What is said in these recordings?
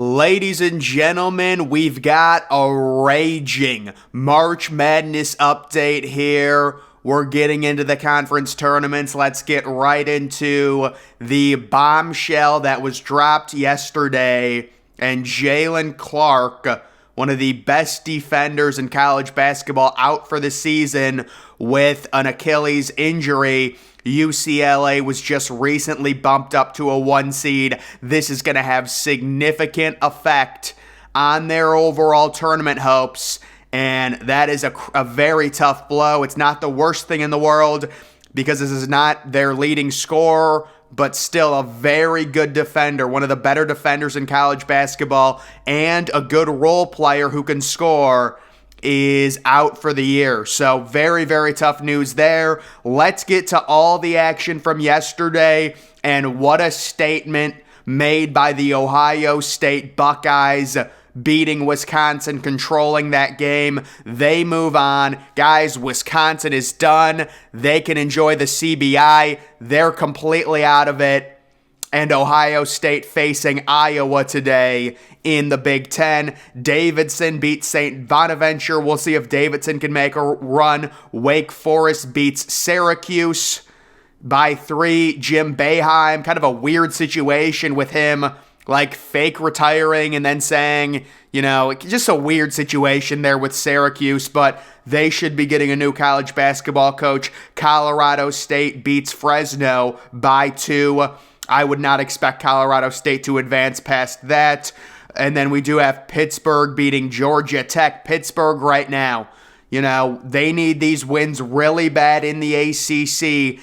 Ladies and gentlemen, we've got a raging March Madness update here. We're getting into the conference tournaments. Let's get right into the bombshell that was dropped yesterday. And Jalen Clark, one of the best defenders in college basketball, out for the season with an Achilles injury. UCLA was just recently bumped up to a 1 seed. This is going to have significant effect on their overall tournament hopes, and that is a very tough blow. It's not the worst thing in the world because this is not their leading scorer, but still a very good defender, one of the better defenders in college basketball, and a good role player who can score, is out for the year. So very, very tough news there. Let's get to all the action from yesterday, and what a statement made by the Ohio State Buckeyes, beating Wisconsin, controlling that game. They move on. Guys, Wisconsin is done. They can enjoy the CBI. They're completely out of it. And Ohio State facing Iowa today in the Big Ten. Davidson beats St. Bonaventure. We'll see if Davidson can make a run. Wake Forest beats Syracuse by 3. Jim Boeheim, kind of a weird situation with him, like fake retiring and then saying, just a weird situation there with Syracuse, but they should be getting a new college basketball coach. Colorado State beats Fresno by 2. I would not expect Colorado State to advance past that. And then we do have Pittsburgh beating Georgia Tech. Pittsburgh right now, they need these wins really bad in the ACC.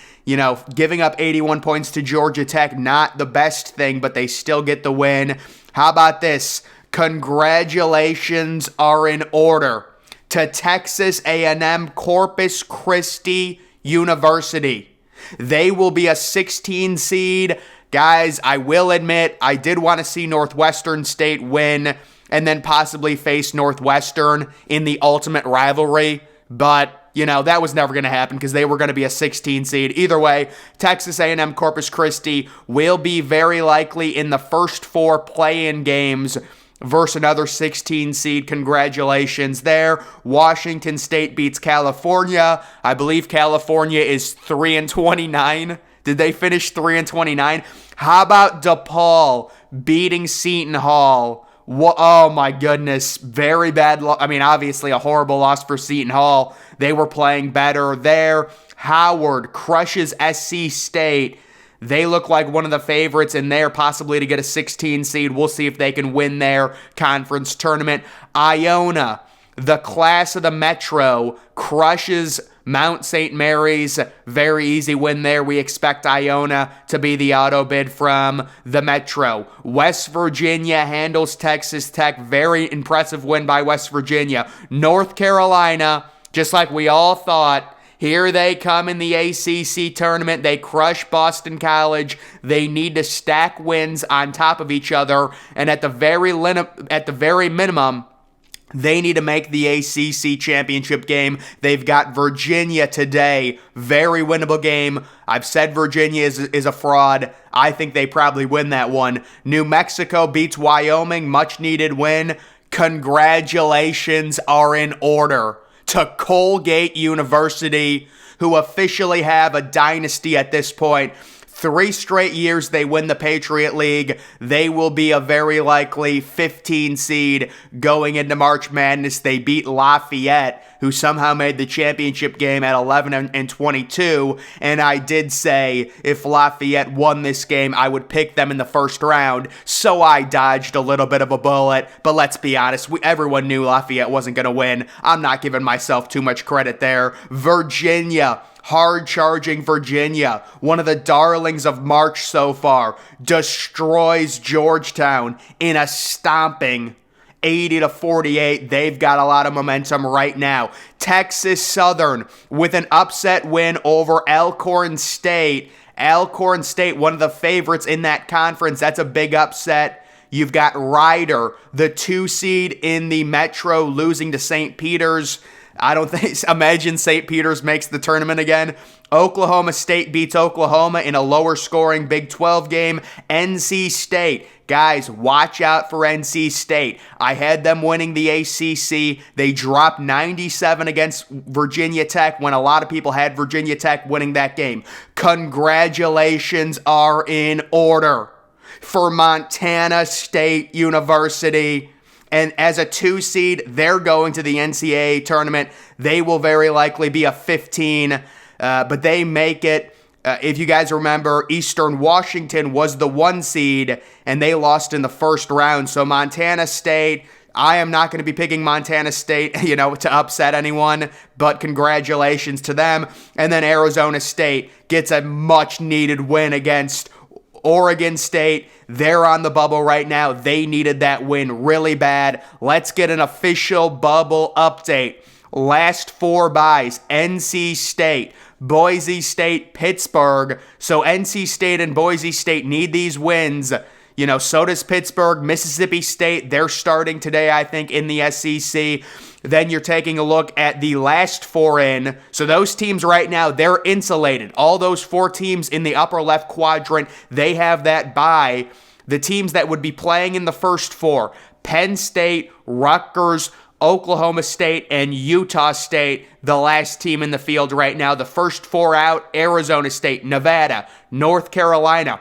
Giving up 81 points to Georgia Tech, not the best thing, but they still get the win. How about this? Congratulations are in order to Texas A&M Corpus Christi University. They will be a 16 seed. Guys, I will admit, I did want to see Northwestern State win and then possibly face Northwestern in the ultimate rivalry, but that was never going to happen because they were going to be a 16 seed. Either way, Texas A&M Corpus Christi will be very likely in the first 4 play-in games versus another 16 seed. Congratulations there. Washington State beats California. I believe California is 3-29. Did they finish 3-29? How about DePaul beating Seton Hall? Oh my goodness, very bad. Obviously a horrible loss for Seton Hall. They were playing better there. Howard crushes SC State. They look like one of the favorites in there, possibly to get a 16 seed. We'll see if they can win their conference tournament. Iona, the class of the Metro, crushes Mount St. Mary's. Very easy win there. We expect Iona to be the auto bid from the Metro. West Virginia handles Texas Tech. Very impressive win by West Virginia. North Carolina, just like we all thought, here they come in the ACC tournament. They crush Boston College. They need to stack wins on top of each other. And at the very minimum, they need to make the ACC championship game. They've got Virginia today. Very winnable game. I've said Virginia is a fraud. I think they probably win that one. New Mexico beats Wyoming. Much needed win. Congratulations are in order to Colgate University, who officially have a dynasty at this point. 3 straight years they win the Patriot League. They will be a very likely 15 seed going into March Madness. They beat Lafayette, who somehow made the championship game at 11-22. And I did say if Lafayette won this game, I would pick them in the first round. So I dodged a little bit of a bullet. But let's be honest, everyone knew Lafayette wasn't going to win. I'm not giving myself too much credit there. Virginia, hard-charging Virginia, one of the darlings of March so far, destroys Georgetown in a stomping 80-48. They've got a lot of momentum right now. Texas Southern with an upset win over Alcorn State. Alcorn State, one of the favorites in that conference. That's a big upset. You've got Ryder, the 2 seed in the Metro, losing to St. Peter's. Imagine St. Peter's makes the tournament again. Oklahoma State beats Oklahoma in a lower scoring Big 12 game. NC State Guys, watch out for NC State. I had them winning the ACC. They dropped 97 against Virginia Tech when a lot of people had Virginia Tech winning that game. Congratulations are in order for Montana State University. And as a 2 seed, they're going to the NCAA tournament. They will very likely be a 15, but they make it. If you guys remember, Eastern Washington was the 1 seed, and they lost in the first round. So Montana State, I am not going to be picking Montana State, to upset anyone, but congratulations to them. And then Arizona State gets a much-needed win against Oregon State. They're on the bubble right now. They needed that win really bad. Let's get an official bubble update. Last 4 byes, NC State, Boise State, Pittsburgh. So NC State and Boise State need these wins. So does Pittsburgh. Mississippi State, they're starting today, I think, in the SEC. Then you're taking a look at the last 4 in. So those teams right now, they're insulated. All those 4 teams in the upper left quadrant, they have that bye. The teams that would be playing in the first 4, Penn State, Rutgers, Oklahoma State, and Utah State, the last team in the field right now. The first 4 out, Arizona State, Nevada, North Carolina.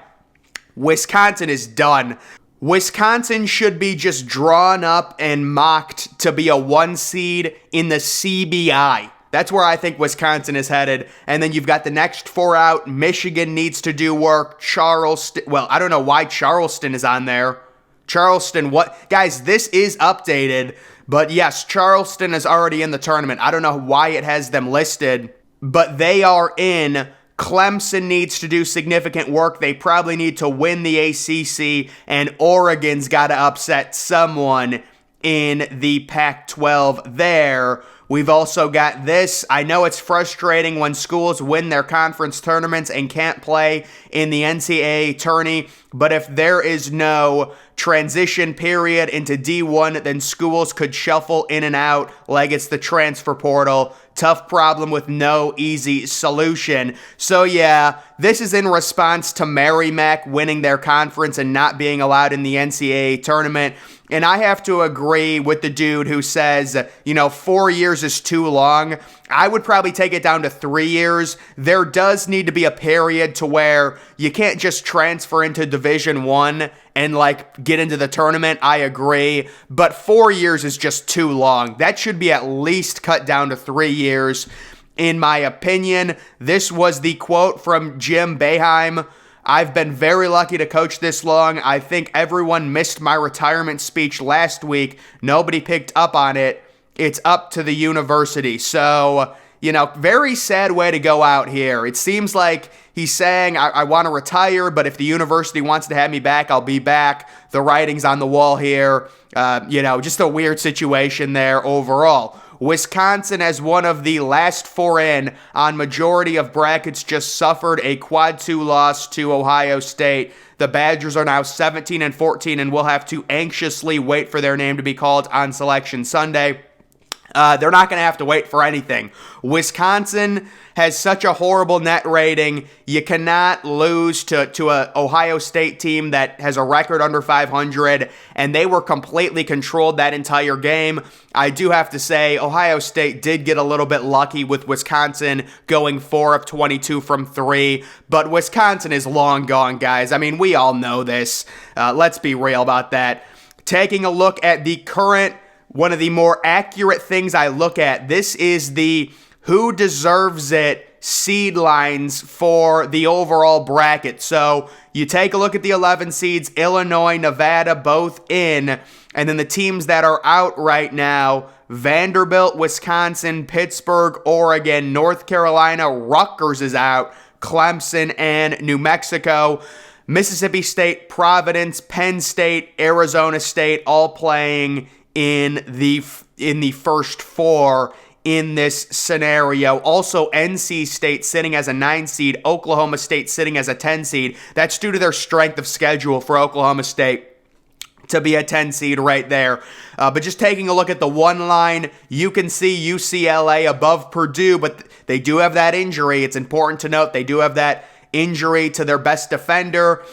Wisconsin is done. Wisconsin should be just drawn up and mocked to be a 1 seed in the CBI. That's where I think Wisconsin is headed. And then you've got the next 4 out. Michigan needs to do work. Charleston. Well, I don't know why Charleston is on there. Charleston, what? Guys, this is updated. But yes, Charleston is already in the tournament. I don't know why it has them listed, but they are in. Clemson needs to do significant work. They probably need to win the ACC, and Oregon's got to upset someone in the Pac-12 there. We've also got this. I know it's frustrating when schools win their conference tournaments and can't play in the NCAA tourney, but if there is no transition period into D1, then schools could shuffle in and out like it's the transfer portal. Tough problem with no easy solution. So yeah, this is in response to Merrimack winning their conference and not being allowed in the NCAA tournament. And I have to agree with the dude who says, 4 years is too long. I would probably take it down to 3 years. There does need to be a period to where you can't just transfer into Division I and get into the tournament. I agree. But 4 years is just too long. That should be at least cut down to 3 years. In my opinion, this was the quote from Jim Boeheim. I've been very lucky to coach this long. I think everyone missed my retirement speech last week. Nobody picked up on it. It's up to the university. So, very sad way to go out here. It seems like he's saying, I want to retire, but if the university wants to have me back, I'll be back. The writing's on the wall here. Just a weird situation there overall. Wisconsin, as one of the last 4 in on majority of brackets, just suffered a quad 2 loss to Ohio State. The Badgers are now 17-14 and will have to anxiously wait for their name to be called on Selection Sunday. They're not going to have to wait for anything. Wisconsin has such a horrible net rating. You cannot lose to a Ohio State team that has a record under 500, and they were completely controlled that entire game. I do have to say, Ohio State did get a little bit lucky with Wisconsin going 4 of 22 from 3, but Wisconsin is long gone, guys. I mean, we all know this. Let's be real about that. Taking a look at the current, one of the more accurate things I look at, this is the who deserves it seed lines for the overall bracket. So you take a look at the 11 seeds, Illinois, Nevada, both in, and then the teams that are out right now, Vanderbilt, Wisconsin, Pittsburgh, Oregon, North Carolina, Rutgers is out, Clemson, and New Mexico. Mississippi State, Providence, Penn State, Arizona State, all playing in the first 4 in this scenario. Also, NC State sitting as a 9 seed, Oklahoma State sitting as a 10 seed. That's due to their strength of schedule for Oklahoma State to be a 10 seed right there. But just taking a look at the 1 line, you can see UCLA above Purdue, but they do have that injury. It's important to note they do have that injury to their best defender.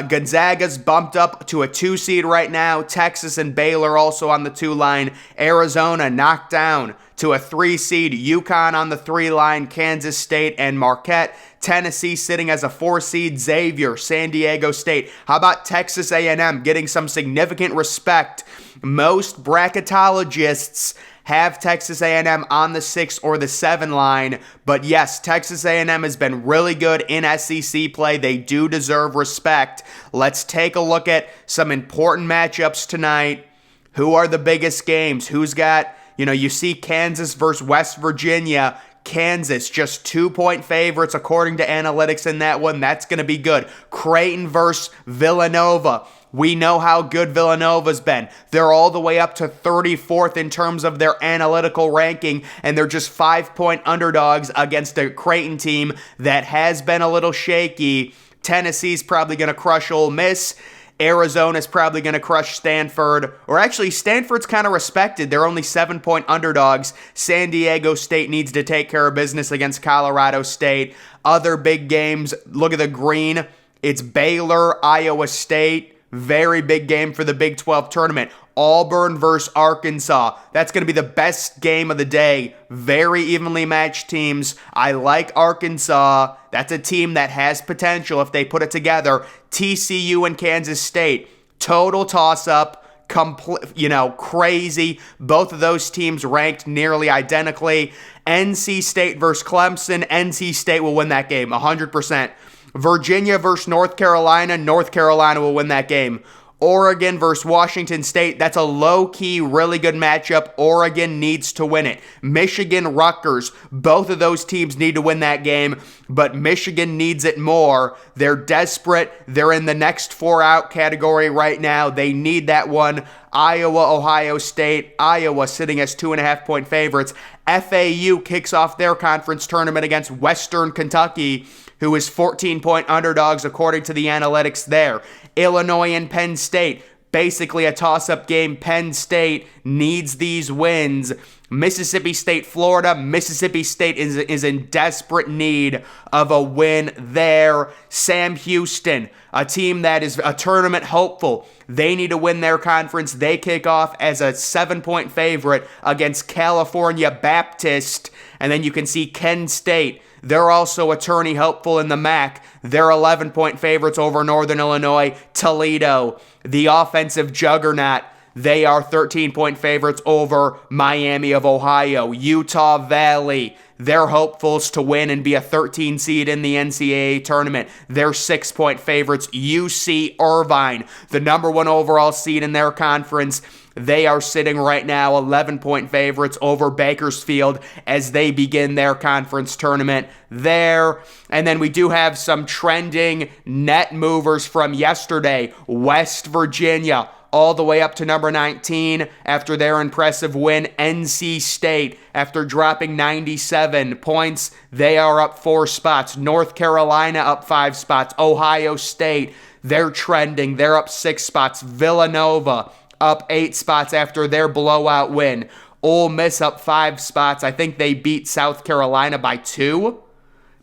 Gonzaga's bumped up to a 2 seed right now. Texas and Baylor also on the 2 line. Arizona knocked down to a 3 seed. UConn on the 3 line. Kansas State and Marquette. Tennessee sitting as a 4 seed. Xavier, San Diego State. How about Texas A&M getting some significant respect? Most bracketologists have Texas A&M on the 6 or the 7 line, but yes, Texas A&M has been really good in SEC play. They do deserve respect. Let's take a look at some important matchups tonight. Who are the biggest games? Who's got, you see Kansas versus West Virginia. Kansas, just 2-point favorites according to analytics in that one. That's going to be good. Creighton versus Villanova. We know how good Villanova's been. They're all the way up to 34th in terms of their analytical ranking, and they're just 5-point underdogs against a Creighton team that has been a little shaky. Tennessee's probably going to crush Ole Miss. Arizona's probably going to crush Stanford. Or actually, Stanford's kind of respected. They're only 7-point underdogs. San Diego State needs to take care of business against Colorado State. Other big games, look at the green. It's Baylor, Iowa State. Very big game for the Big 12 tournament. Auburn versus Arkansas. That's going to be the best game of the day. Very evenly matched teams. I like Arkansas. That's a team that has potential if they put it together. TCU and Kansas State. Total toss-up. Crazy. Both of those teams ranked nearly identically. NC State versus Clemson. NC State will win that game 100%. Virginia versus North Carolina. North Carolina will win that game. Oregon versus Washington State. That's a low-key, really good matchup. Oregon needs to win it. Michigan, Rutgers. Both of those teams need to win that game, but Michigan needs it more. They're desperate. They're in the next 4-out category right now. They need that one. Iowa, Ohio State. Iowa sitting as 2.5-point favorites. FAU kicks off their conference tournament against Western Kentucky, who is 14-point underdogs according to the analytics there. Illinois and Penn State, basically a toss-up game. Penn State needs these wins. Mississippi State, Florida. Mississippi State is in desperate need of a win there. Sam Houston, a team that is a tournament hopeful. They need to win their conference. They kick off as a 7-point favorite against California Baptist. And then you can see Kent State. They're also a tourney hopeful in the MAC. They're 11-point favorites over Northern Illinois. Toledo, the offensive juggernaut. They are 13-point favorites over Miami of Ohio. Utah Valley, they're hopefuls to win and be a 13 seed in the NCAA tournament. They're 6-point favorites. UC Irvine, the number 1 overall seed in their conference. They are sitting right now 11-point favorites over Bakersfield as they begin their conference tournament there. And then we do have some trending net movers from yesterday. West Virginia, all the way up to number 19 after their impressive win. NC State, after dropping 97 points, they are up 4 spots. North Carolina up 5 spots. Ohio State, they're trending. They're up 6 spots. Villanova up 8 spots after their blowout win. Ole Miss up 5 spots. I think they beat South Carolina by 2.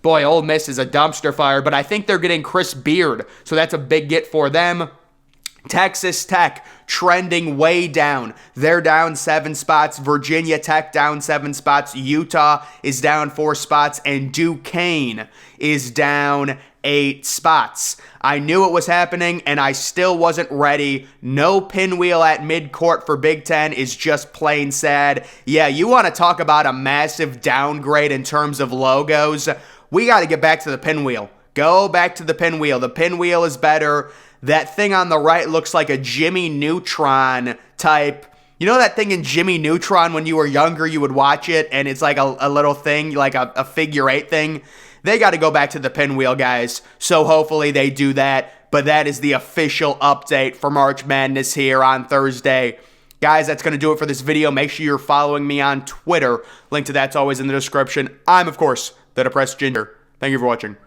Boy, Ole Miss is a dumpster fire, but I think they're getting Chris Beard, so that's a big get for them. Texas Tech trending way down. They're down 7 spots. Virginia Tech down 7 spots. Utah is down 4 spots. And Duquesne is down 8 spots. I knew it was happening, and I still wasn't ready. No pinwheel at midcourt for Big Ten is just plain sad. Yeah, you want to talk about a massive downgrade in terms of logos? We got to get back to the pinwheel. Go back to the pinwheel. The pinwheel is better. That thing on the right looks like a Jimmy Neutron type. You know that thing in Jimmy Neutron when you were younger, you would watch it, and it's like a little thing, like a figure 8 thing? They got to go back to the pinwheel, guys. So hopefully they do that. But that is the official update for March Madness here on Thursday. Guys, that's going to do it for this video. Make sure you're following me on Twitter. Link to that's always in the description. I'm, of course, the Depressed Ginger. Thank you for watching.